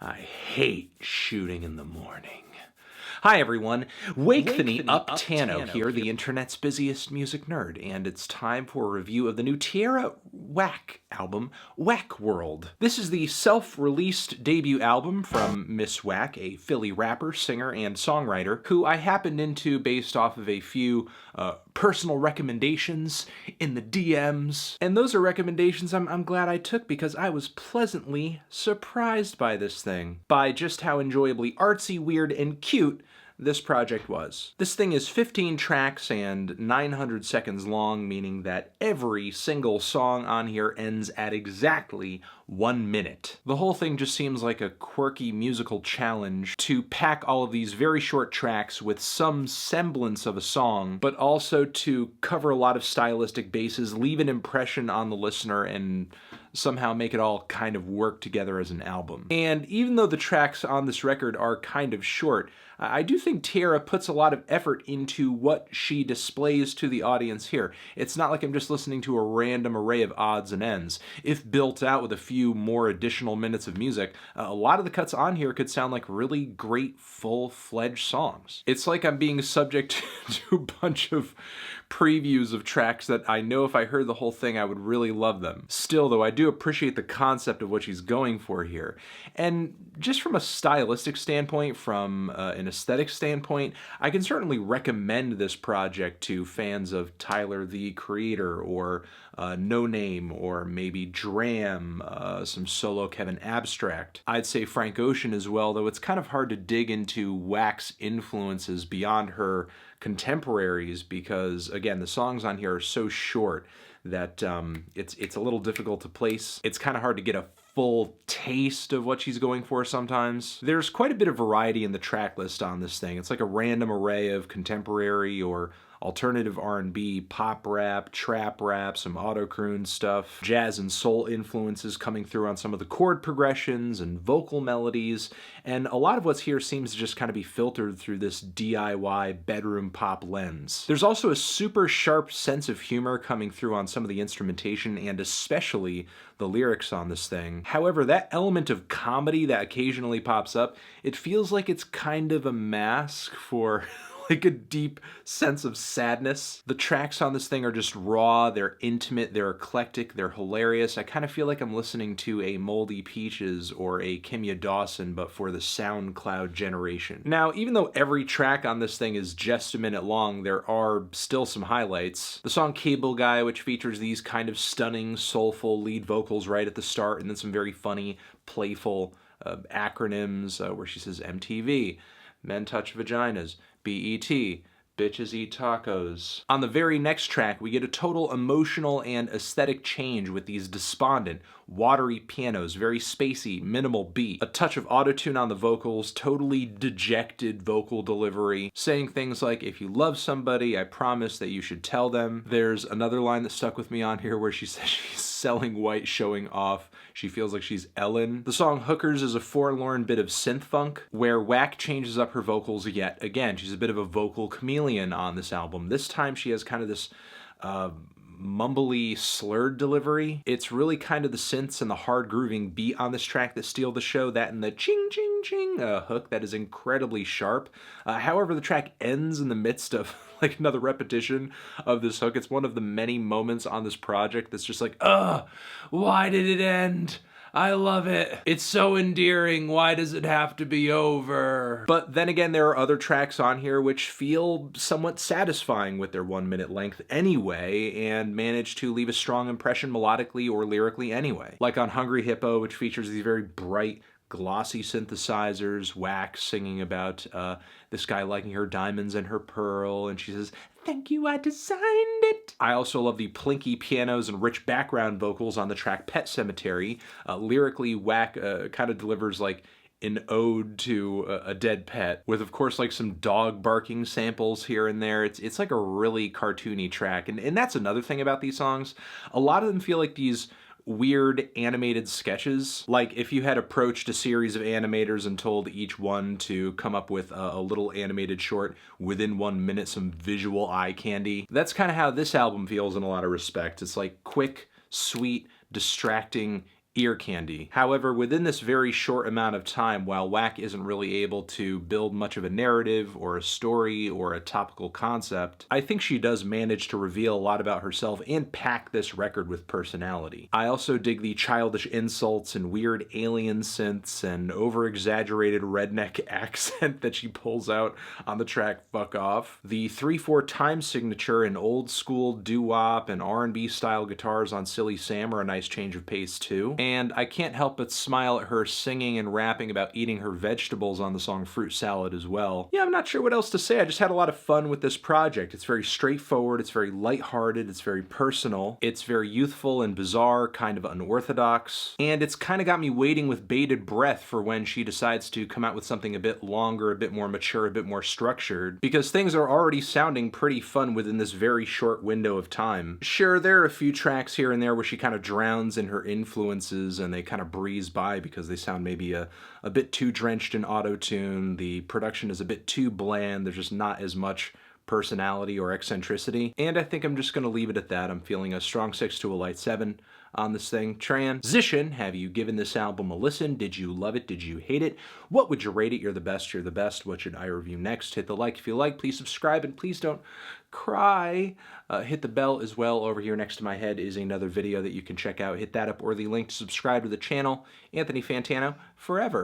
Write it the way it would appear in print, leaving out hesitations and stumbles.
I hate shooting in the morning. Hi everyone, Wakefany Uptano here, the internet's busiest music nerd, and it's time for a review of the new Tierra Whack album, Whack World. This is the self-released debut album from Miss Whack, a Philly rapper, singer, and songwriter, who I happened into based off of a few personal recommendations in the DMs. And those are recommendations I'm glad I took because I was pleasantly surprised by this thing. By just how enjoyably artsy, weird, and cute this project was. This thing is 15 tracks and 900 seconds long, meaning that every single song on here ends at exactly 1 minute. The whole thing just seems like a quirky musical challenge to pack all of these very short tracks with some semblance of a song, but also to cover a lot of stylistic bases, leave an impression on the listener, and somehow make it all kind of work together as an album. And even though the tracks on this record are kind of short, I do think Tierra puts a lot of effort into what she displays to the audience here. It's not like I'm just listening to a random array of odds and ends. If built out with a few more additional minutes of music, a lot of the cuts on here could sound like really great full-fledged songs. It's like I'm being subject to a bunch of previews of tracks that I know if I heard the whole thing I would really love them. Still though, I do appreciate the concept of what she's going for here. And just from a stylistic standpoint, from an aesthetic standpoint, I can certainly recommend this project to fans of Tyler the Creator or No Name or maybe Dram, some solo Kevin Abstract. I'd say Frank Ocean as well, though it's kind of hard to dig into Whack's influences beyond her contemporaries because, again, the songs on here are so short that it's a little difficult to place. It's kind of hard to get a full taste of what she's going for sometimes. There's quite a bit of variety in the track list on this thing. It's like a random array of contemporary or alternative R&B, pop rap, trap rap, some auto-croon stuff, jazz and soul influences coming through on some of the chord progressions and vocal melodies, and a lot of what's here seems to just kind of be filtered through this DIY bedroom pop lens. There's also a super sharp sense of humor coming through on some of the instrumentation and especially the lyrics on this thing. However, that element of comedy that occasionally pops up, it feels like it's kind of a mask for like a deep sense of sadness. The tracks on this thing are just raw, they're intimate, they're eclectic, they're hilarious. I kind of feel like I'm listening to a Moldy Peaches or a Kimya Dawson, but for the SoundCloud generation. Now, even though every track on this thing is just a minute long, there are still some highlights. The song Cable Guy, which features these kind of stunning, soulful lead vocals right at the start, and then some very funny, playful acronyms where she says MTV, Men Touch Vaginas, BET, Bitches Eat Tacos. On the very next track, we get a total emotional and aesthetic change with these despondent, watery pianos, very spacey, minimal beat, a touch of autotune on the vocals, totally dejected vocal delivery, saying things like, if you love somebody, I promise that you should tell them. There's another line that stuck with me on here where she says she's selling white, showing off. She feels like she's Ellen. The song Hookers is a forlorn bit of synth funk, where Whack changes up her vocals yet again. She's a bit of a vocal chameleon on this album. This time she has kind of this mumbly, slurred delivery. It's really kind of the synths and the hard grooving beat on this track that steal the show, that and the ching ching ching hook that is incredibly sharp. However, the track ends in the midst of like another repetition of this hook. It's one of the many moments on this project that's just like, ugh, why did it end? I love it. It's so endearing. Why does it have to be over? But then again, there are other tracks on here which feel somewhat satisfying with their 1 minute length anyway, and manage to leave a strong impression melodically or lyrically anyway. Like on Hungry Hippo, which features these very bright, glossy synthesizers, Whack singing about this guy liking her diamonds and her pearl, and she says, thank you, I designed it. I also love the plinky pianos and rich background vocals on the track Pet Cemetery. Lyrically, Whack kind of delivers like an ode to a dead pet, with of course like some dog barking samples here and there. It's like a really cartoony track, and that's another thing about these songs. A lot of them feel like these weird animated sketches. Like if you had approached a series of animators and told each one to come up with a little animated short within 1 minute, some visual eye candy. That's kind of how this album feels in a lot of respects. It's like quick, sweet, distracting, ear candy. However, within this very short amount of time, while Whack isn't really able to build much of a narrative or a story or a topical concept, I think she does manage to reveal a lot about herself and pack this record with personality. I also dig the childish insults and weird alien synths and over-exaggerated redneck accent that she pulls out on the track Fuck Off. The 3/4 time signature and old school doo-wop and R&B style guitars on Silly Sam are a nice change of pace too. And I can't help but smile at her singing and rapping about eating her vegetables on the song Fruit Salad as well. Yeah, I'm not sure what else to say. I just had a lot of fun with this project. It's very straightforward, it's very lighthearted, it's very personal, it's very youthful and bizarre, kind of unorthodox, and it's kind of got me waiting with bated breath for when she decides to come out with something a bit longer, a bit more mature, a bit more structured, because things are already sounding pretty fun within this very short window of time. Sure, there are a few tracks here and there where she kind of drowns in her influences and they kind of breeze by because they sound maybe a bit too drenched in auto-tune, the production is a bit too bland, there's just not as much personality or eccentricity, and I think I'm just going to leave it at that. I'm feeling a strong 6 to a light 7 on this thing. Transition, have you given this album a listen? Did you love it? Did you hate it? What would you rate it? You're the best, you're the best. What should I review next? Hit the like if you like, please subscribe, and please don't cry. Hit the bell as well. Over here next to my head is another video that you can check out. Hit that up or the link to subscribe to the channel. Anthony Fantano, forever.